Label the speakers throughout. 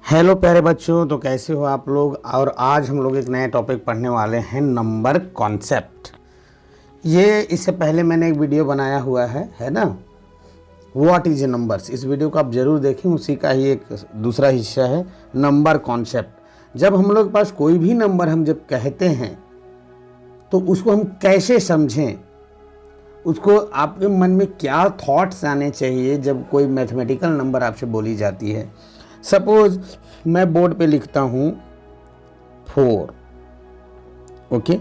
Speaker 1: Hello प्यारे बच्चों, तो कैसे हो आप लोग। और आज हम लोग एक नया टॉपिक पढ़ने वाले हैं, नंबर कॉन्सेप्ट। ये इससे पहले मैंने एक वीडियो बनाया हुआ है ना, व्हाट इज ए नंबर्स। इस वीडियो को आप ज़रूर देखें, उसी का ही एक दूसरा हिस्सा है नंबर कॉन्सेप्ट। जब हम लोग के पास कोई भी नंबर हम जब कहते हैं तो उसको हम कैसे समझें, उसको आपके मन में क्या थॉट्स आने चाहिए जब कोई मैथमेटिकल नंबर आपसे बोली जाती है। सपोज मैं बोर्ड पे लिखता हूँ 4, ओके।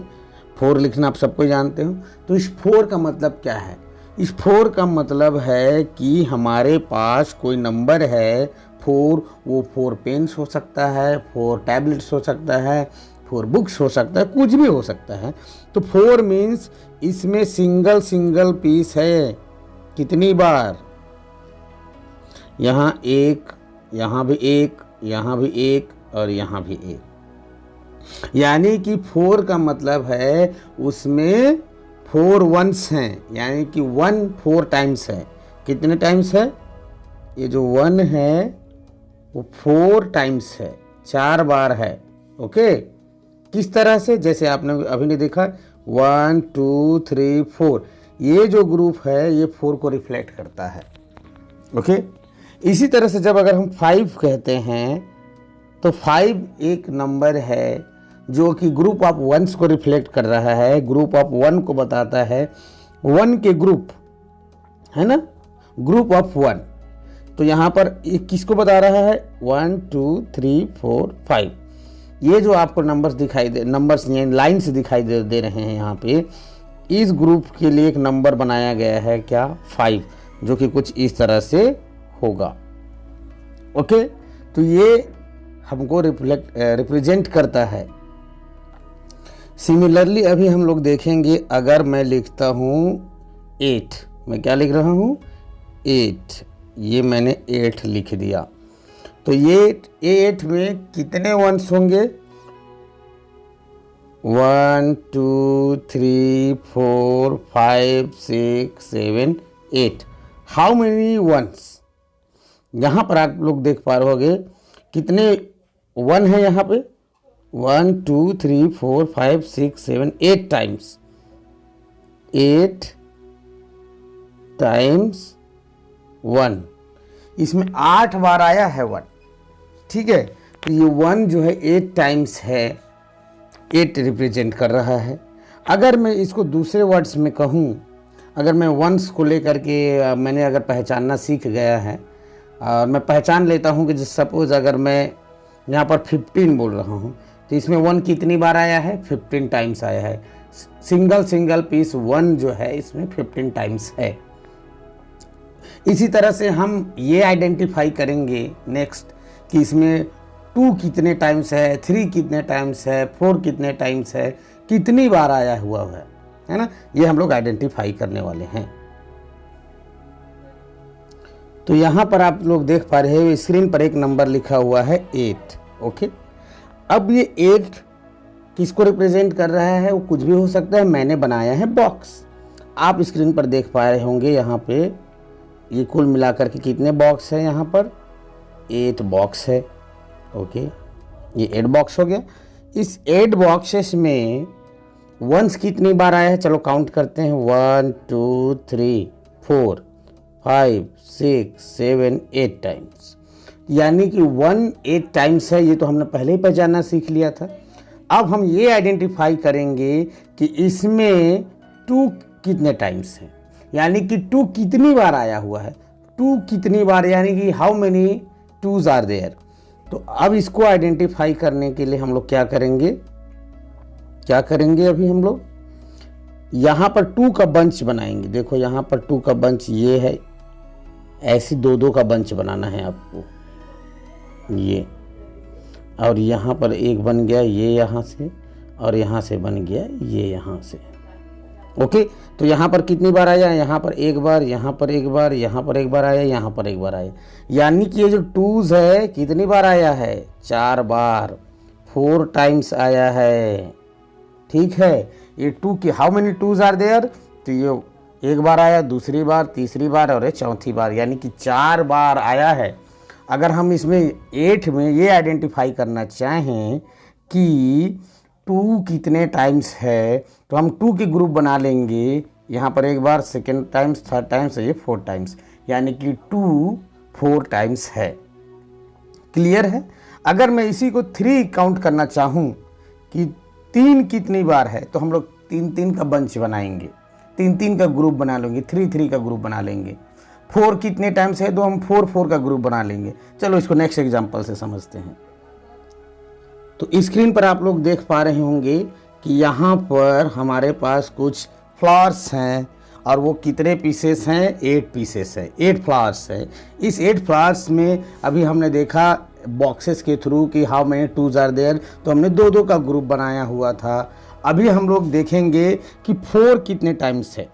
Speaker 1: 4 लिखना आप सबको जानते हो। तो इस 4 का मतलब क्या है? इस 4 का मतलब है कि हमारे पास कोई नंबर है 4, वो 4 पेन्स हो सकता है, 4 टैबलेट्स हो सकता है, 4 बुक्स हो सकता है, कुछ भी हो सकता है। तो 4 मीन्स इसमें सिंगल पीस है। कितनी बार? यहाँ एक, यहाँ भी एक, यहाँ भी एक और यहाँ भी एक। यानी कि 4 का मतलब है उसमें 4 वंस हैं, यानी कि 1 4 टाइम्स है। कितने टाइम्स है? ये जो 1 है वो 4 टाइम्स है, 4 बार है। ओके। किस तरह से? जैसे आपने अभी ने देखा 1 2 3 4, ये जो ग्रुप है ये 4 को रिफ्लेक्ट करता है। ओके। इसी तरह से जब अगर हम 5 कहते हैं तो 5 एक नंबर है जो कि ग्रुप ऑफ वंस को रिफ्लेक्ट कर रहा है, ग्रुप ऑफ 1 को बताता है, 1 के ग्रुप है ना, ग्रुप ऑफ 1। तो यहाँ पर ये किसको बता रहा है? 1 2 3 4 5। ये जो आपको नंबर्स दिखाई दे, नंबर्स लाइन्स दिखाई दे रहे हैं यहाँ पे, इस ग्रुप के लिए एक नंबर बनाया गया है, क्या? 5, जो कि कुछ इस तरह से होगा। ओके। तो ये हमको रिप्रेजेंट करता है। सिमिलरली अभी हम लोग देखेंगे, अगर मैं लिखता हूँ 8, मैं क्या लिख रहा हूँ? 8। ये मैंने 8 लिख दिया। तो ये 8 में कितने वंस होंगे? 1 2 3 4 5 6 7 8। How many once? यहाँ पर आप लोग देख पा रहे होगे कितने 1 है यहाँ पे? 1 2 3 4 5 6 7 8 टाइम्स। 8 टाइम्स 1, इसमें 8 बार आया है 1। ठीक है। तो ये 1 जो है 8 टाइम्स है, 8 रिप्रेजेंट कर रहा है। अगर मैं इसको दूसरे वर्ड्स में कहूँ, अगर मैं वंस को लेकर के मैंने अगर पहचानना सीख गया है और मैं पहचान लेता हूँ कि सपोज अगर मैं यहाँ पर 15 बोल रहा हूँ तो इसमें 1 कितनी बार आया है? 15 टाइम्स आया है। सिंगल पीस 1 जो है इसमें 15 टाइम्स है। इसी तरह से हम ये आइडेंटिफाई करेंगे नेक्स्ट कि इसमें 2 कितने टाइम्स है, 3 कितने टाइम्स है, 4 कितने टाइम्स है, कितनी बार आया हुआ है ना। ये हम लोग आइडेंटिफाई करने वाले हैं। तो यहाँ पर आप लोग देख पा रहे हो स्क्रीन पर एक नंबर लिखा हुआ है 8। ओके। अब ये 8 किसको रिप्रेजेंट कर रहा है? वो कुछ भी हो सकता है। मैंने बनाया है बॉक्स। आप स्क्रीन पर देख पा रहे होंगे यहाँ पे ये कुल मिलाकर के कितने बॉक्स है? यहाँ पर 8 बॉक्स है। ओके। ये 8 बॉक्स हो गया। इस 8 बॉक्सेस में वंस कितनी बार आया है? चलो काउंट करते हैं। 1 2 3 4 5 6 7 8 टाइम्स, यानी कि 1 8 टाइम्स है। ये तो हमने पहले ही पहचानना सीख लिया था। अब हम ये आइडेंटिफाई करेंगे कि इसमें 2 कितने टाइम्स हैं, यानी कि 2 कितनी बार आया हुआ है। 2 कितनी बार, यानी कि how many 2s are there. तो अब इसको आइडेंटिफाई करने के लिए हम लोग क्या करेंगे? अभी हम लोग यहाँ पर 2 का बंच बनाएंगे। देखो यहाँ पर 2 का बंच ये है, ऐसी 2 का बंच बनाना है आपको। ये और यहाँ पर एक बन गया ये यहाँ से, और यहाँ से बन गया ये यहाँ से। ओके। तो यहाँ पर कितनी बार आया? यहाँ पर एक बार, यहाँ पर एक बार, यहाँ पर एक बार आया, यहाँ पर एक बार आया। यानी कि ये जो 2s है कितनी बार आया है? 4 बार, 4 टाइम्स आया है। ठीक है। ये 2 की how many 2s are there? तो ये एक बार आया, दूसरी बार, तीसरी बार और ये चौथी बार, यानी कि 4 बार आया है। अगर हम इसमें 8 में ये आइडेंटिफाई करना चाहें कि 2 कितने टाइम्स है, तो हम 2 के ग्रुप बना लेंगे। यहाँ पर एक बार, सेकेंड टाइम्स, थर्ड टाइम्स, ये 4 टाइम्स, यानी कि 2 4 टाइम्स है। क्लियर है। अगर मैं इसी को 3 काउंट करना चाहूँ कि 3 कितनी बार है, तो हम लोग 3-3 का बंच बनाएंगे, 3-3 का ग्रुप बना लेंगे, 3-3 का ग्रुप बना लेंगे। 4 कितने टाइम्स है, तो हम 4-4 का ग्रुप बना लेंगे। चलो इसको नेक्स्ट एग्जांपल से समझते हैं। तो स्क्रीन पर आप लोग देख पा रहे होंगे कि यहाँ पर हमारे पास कुछ फ्लावर्स हैं और वो कितने पीसेस हैं, 8 पीसेस है, 8 फ्लावर्स है। इस 8 फ्लावर्स में अभी हमने देखा बॉक्सेस के थ्रू कि how many twos are there, तो हमने 2-2 का ग्रुप बनाया हुआ था। अभी हम लोग देखेंगे कि 4 कितने टाइम्स है,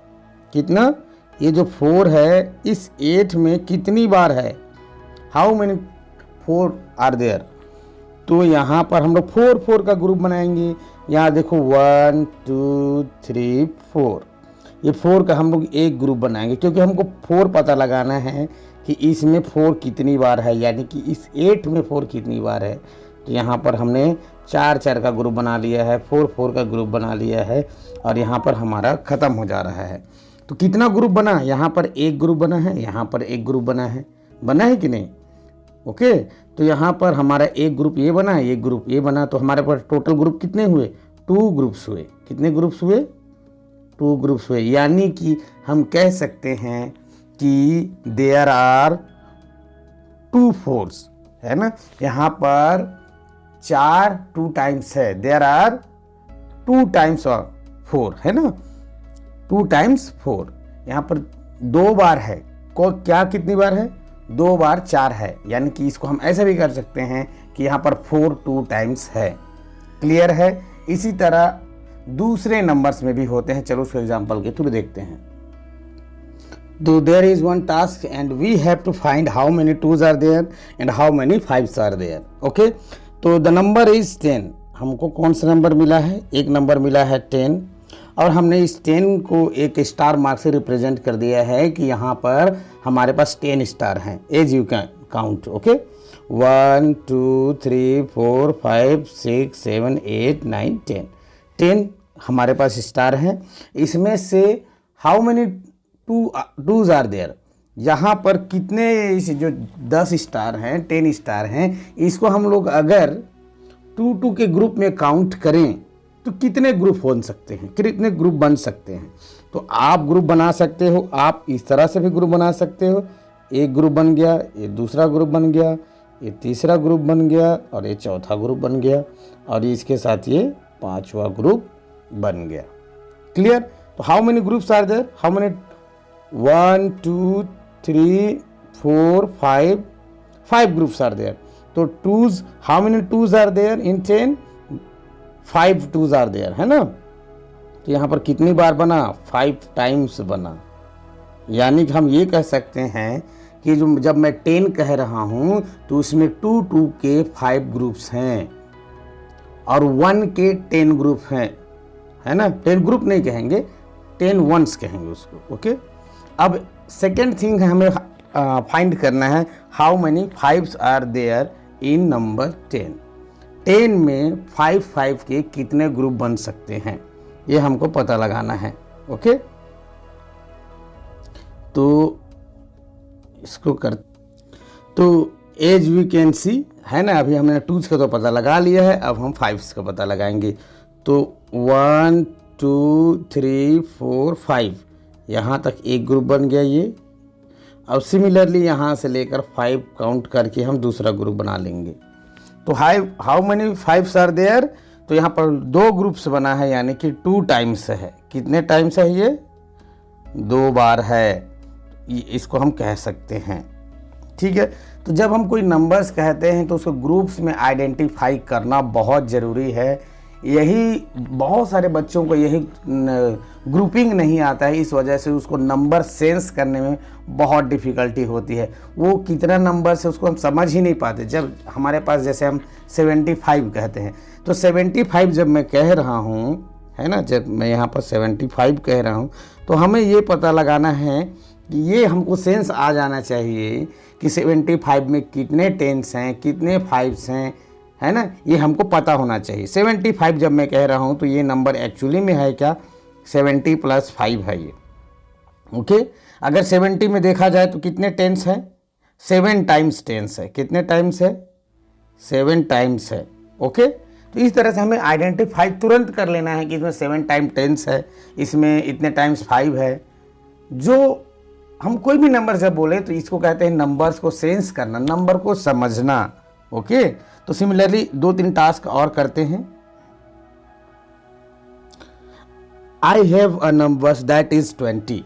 Speaker 1: कितना, ये जो 4 है इस 8 में कितनी बार है, हाउ मेनी 4 आर देयर। तो यहाँ पर हम लोग 4-4 का ग्रुप बनाएंगे। यहाँ देखो 1 2 3 4, ये 4 का हम लोग एक ग्रुप बनाएंगे, क्योंकि हमको 4 पता लगाना है कि इसमें 4 कितनी बार है, यानी कि इस 8 में 4 कितनी बार है। तो यहाँ पर हमने 4-4 का ग्रुप बना लिया है, 4-4 का ग्रुप बना लिया है, और यहाँ पर हमारा ख़त्म हो जा रहा है। तो कितना ग्रुप बना, यहाँ पर एक ग्रुप बना है, यहाँ पर एक ग्रुप बना है कि नहीं। ओके, तो यहाँ पर हमारा एक ग्रुप ये बना, एक ग्रुप ये बना, तो हमारे पास टोटल ग्रुप कितने हुए, 2 ग्रुप्स हुए। कितने ग्रुप्स हुए, 2 ग्रुप्स हुए। यानी कि हम कह सकते हैं कि देयर आर 2 4s, है ना। यहाँ पर 4 2 टाइम्स है, देयर आर 2 टाइम्स 4, है ना, 2 टाइम्स 4। यहाँ पर 2 बार है, को क्या कितनी बार है, 2 बार 4 है, यानी कि इसको हम ऐसे भी कर सकते हैं कि यहाँ पर 4 2 टाइम्स है। क्लियर है। इसी तरह दूसरे नंबर्स में भी होते हैं। चलो उसको एग्जांपल के थ्रू देखते हैं। तो there is one task and we have to find how many 2s are there and how many 5s are there. Okay, तो द नंबर इज 10। हमको कौन सा नंबर मिला है, एक नंबर मिला है 10, और हमने इस 10 को एक स्टार मार्क से रिप्रेजेंट कर दिया है कि यहाँ पर हमारे पास 10 स्टार हैं, as you can count. Okay, 1 2 3 4 5 6 7 8 9 10 हमारे पास स्टार हैं। इसमें से how many 2s are there, यहाँ पर कितने जो 10 स्टार हैं, 10 स्टार हैं, इसको हम लोग अगर 2-2 के ग्रुप में काउंट करें तो कितने ग्रुप बन सकते हैं, कितने ग्रुप बन सकते हैं। तो आप ग्रुप बना सकते हो, आप इस तरह से भी ग्रुप बना सकते हो। एक ग्रुप बन गया, ये दूसरा ग्रुप बन गया, ये तीसरा ग्रुप बन गया, और ये चौथा ग्रुप बन गया, और इसके साथ ये 5वां ग्रुप बन गया। क्लियर। तो how many groups are there, how many 1 2 3 4 5 groups are there. तो 2s, how many 2s are there in 10, 5 2s are there, है ना। तो यहाँ पर कितनी बार बना, 5 टाइम्स बना। यानी कि हम ये कह सकते हैं कि जो जब मैं 10 कह रहा हूँ तो उसमें 2 के 5 ग्रुप्स हैं और 1 के 10 ग्रुप हैं, है ना। 10 ग्रुप नहीं कहेंगे, 10 वंस कहेंगे उसको। ओके, अब सेकेंड थिंग हमें फाइंड करना है, how many 5s are there in number 10। 10 में 5 के कितने ग्रुप बन सकते हैं, ये हमको पता लगाना है। ओके, तो इसको कर, तो एज वी कैन सी, है ना, अभी हमने 2s का तो पता लगा लिया है, अब हम 5s का पता लगाएंगे। तो 1 2 3 4 5, यहाँ तक एक ग्रुप बन गया ये। अब सिमिलरली यहाँ से लेकर 5 काउंट करके हम दूसरा ग्रुप बना लेंगे। तो how many 5s are there, तो यहाँ पर 2 ग्रुप्स बना है, यानी कि 2 टाइम्स है। कितने टाइम्स है ये, 2 बार है, इसको हम कह सकते हैं। ठीक है। तो जब हम कोई नंबर्स कहते हैं तो उसको ग्रुप्स में आइडेंटिफाई करना बहुत ज़रूरी है। यही बहुत सारे बच्चों को यही ग्रुपिंग नहीं आता है, इस वजह से उसको नंबर सेंस करने में बहुत डिफ़िकल्टी होती है। वो कितना नंबर से उसको हम समझ ही नहीं पाते। जब हमारे पास जैसे हम 75 कहते हैं, तो 75 जब मैं कह रहा हूँ, है ना, जब मैं यहाँ पर 75 कह रहा हूँ, तो हमें ये पता लगाना है कि ये हमको सेंस आ जाना चाहिए कि 75 में कितने टेंस हैं, कितने फाइव्स हैं, है ना, ये हमको पता होना चाहिए। 75 जब मैं कह रहा हूँ तो ये नंबर एक्चुअली में है क्या, 70 + 5 है ये। ओके, अगर 70 में देखा जाए तो कितने टेंस हैं, 7 टाइम्स टेंस है। कितने टाइम्स है, 7 टाइम्स है। ओके, तो इस तरह से हमें आइडेंटिफाई तुरंत कर लेना है कि इसमें 7 टाइम टेंस है, इसमें इतने टाइम्स 5 है। जो हम कोई भी नंबर जब बोले तो इसको कहते हैं नंबर्स को सेंस करना, नंबर को समझना। ओके, तो सिमिलरली 2-3 टास्क और करते हैं। I have a numbers that is 20।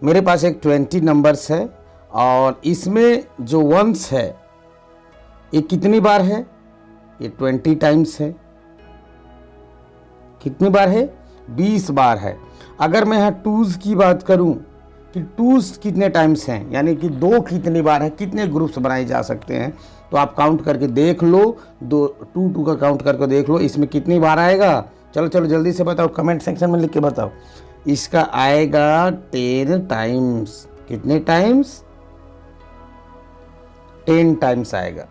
Speaker 1: मेरे पास एक 20 नंबर्स है और इसमें जो वंस है ये कितनी बार है, ये 20 टाइम्स है। कितनी बार है, 20 बार है। अगर मैं यहाँ टूज की बात करूं कि टूज कितने टाइम्स हैं, यानी कि 2 कितनी बार है, कितने ग्रुप्स बनाए जा सकते हैं, तो आप काउंट करके देख लो, 2 का काउंट करके देख लो इसमें कितनी बार आएगा। चलो चलो जल्दी से बताओ, कमेंट सेक्शन में लिख के बताओ। इसका आएगा 10 टाइम्स। कितने टाइम्स, 10 टाइम्स आएगा।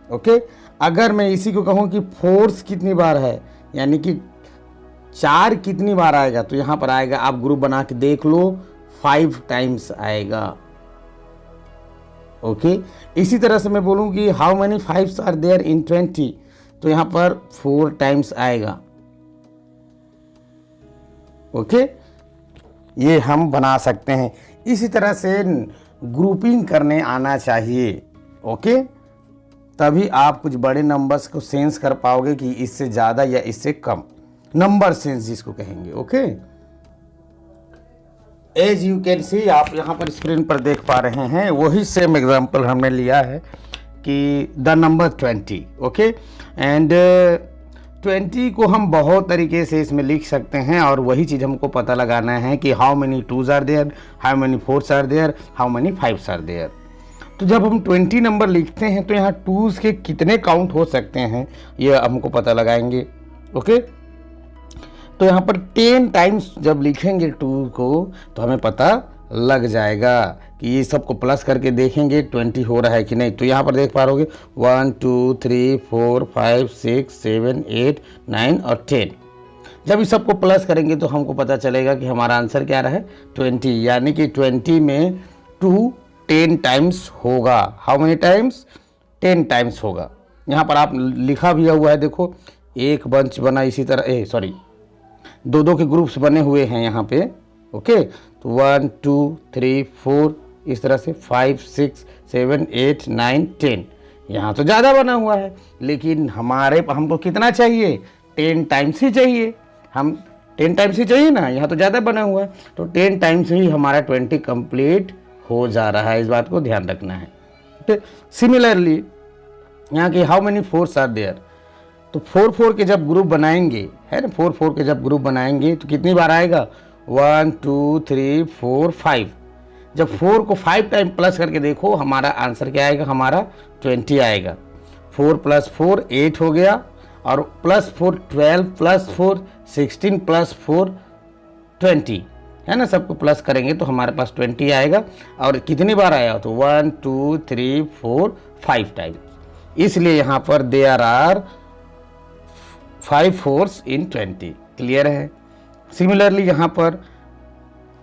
Speaker 1: ओके, अगर मैं इसी को कहूँ कि फोर्स कितनी बार है, यानी कि 4 कितनी बार आएगा, तो यहाँ पर आएगा, आप ग्रुप बना के देख लो, 5 टाइम्स आएगा। ओके, इसी तरह से मैं बोलूँ कि how many 5s are there in 20, तो यहाँ पर 4 टाइम्स आएगा। ओके, ये हम बना सकते हैं। इसी तरह से ग्रुपिंग करने आना चाहिए। ओके, तभी आप कुछ बड़े नंबर्स को सेंस कर पाओगे कि इससे ज़्यादा या इससे कम, नंबर सेंस जिसको कहेंगे। Okay, as you can see, आप यहाँ पर स्क्रीन पर देख पा रहे हैं, वही सेम एग्जांपल हमने लिया है कि द नंबर 20। ओके, एंड 20 को हम बहुत तरीके से इसमें लिख सकते हैं और वही चीज़ हमको पता लगाना है कि how many 2s are there, how many 4s are there, how many 5s are there. तो जब हम 20 नंबर लिखते हैं तो यहाँ 2s के कितने काउंट हो सकते हैं ये हमको पता लगाएंगे। ओके, तो यहाँ पर 10 टाइम्स जब लिखेंगे 2 को तो हमें पता लग जाएगा कि ये सबको प्लस करके देखेंगे 20 हो रहा है कि नहीं। तो यहाँ पर देख पा रहोगे 1 2 3 4 5 6 7 8 9 और 10। जब इस सबको प्लस करेंगे तो हमको पता चलेगा कि हमारा आंसर क्या रहा है, 20, यानी कि 20 में 2 10 टाइम्स होगा। हाउ मेनी टाइम्स, 10 टाइम्स होगा। यहाँ पर आप लिखा भी हुआ है, देखो एक बंच बना, इसी तरह सॉरी 2-2 के ग्रुप्स बने हुए हैं यहाँ पे। ओके, तो 1 2 3 4 इस तरह से 5 6 7 8 9 10, यहाँ तो ज़्यादा बना हुआ है, लेकिन हमको कितना चाहिए, 10 टाइम्स ही चाहिए। हम 10 टाइम्स ही चाहिए ना, यहाँ तो ज़्यादा बना हुआ है, तो 10 टाइम्स ही हमारा 20 कंप्लीट हो जा रहा है। इस बात को ध्यान रखना है। ठीक, सिमिलरली यहाँ की how many 4s are there, तो 4 के जब ग्रुप बनाएंगे, है ना, 4 के जब ग्रुप बनाएंगे तो कितनी बार आएगा, 1 2 3 4 5। जब 4 को 5 टाइम प्लस करके देखो हमारा आंसर क्या आएगा, हमारा 20 आएगा। 4 + 4 8 हो गया, और +4 12 +4 16 +4 20, है ना, सबको प्लस करेंगे तो हमारे पास 20 आएगा। और कितनी बार आया, तो 1 2 3 4 5 टाइम, इसलिए यहाँ पर there are 5 4s in 20। Clear है। सिमिलरली यहाँ पर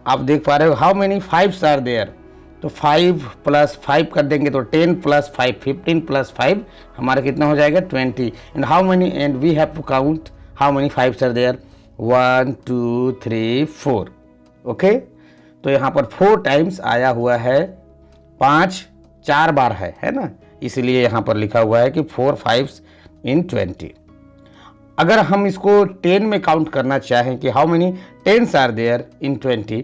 Speaker 1: आप देख पा रहे हो how many 5s are there, तो 5 + 5 कर देंगे तो 10 + 5 15 + 5 हमारा कितना हो जाएगा, 20। And how many, and we have to count how many 5s are there, 1 2 3 4। Okay, तो यहाँ पर 4 टाइम्स आया हुआ है, 5 4 बार है ना, इसलिए यहाँ पर लिखा हुआ है कि 4 5s इन 20। अगर हम इसको 10 में काउंट करना चाहें कि how many 10s are there in 20,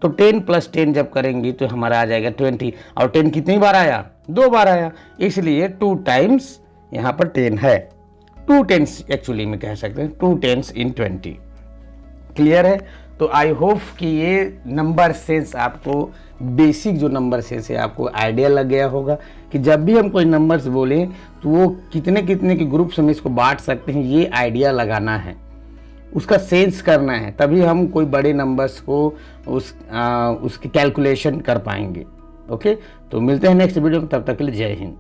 Speaker 1: तो 10 + 10 जब करेंगे तो हमारा आ जाएगा 20। और 10 कितनी बार आया, 2 बार आया, इसलिए 2 टाइम्स यहाँ पर 10 है। 2 10s एक्चुअली में कह सकते हैं, 2 10s इन 20। क्लियर है। तो आई होप कि ये नंबर सेंस आपको, बेसिक जो नंबर सेंस है, आपको आइडिया लग गया होगा कि जब भी हम कोई नंबर्स बोलें तो वो कितने कितने के ग्रुप्स में इसको बांट सकते हैं, ये आइडिया लगाना है, उसका सेंस करना है, तभी हम कोई बड़े नंबर्स को उसकी कैलकुलेशन कर पाएंगे। ओके, तो मिलते हैं नेक्स्ट वीडियो में, तब तक के लिए जय हिंद।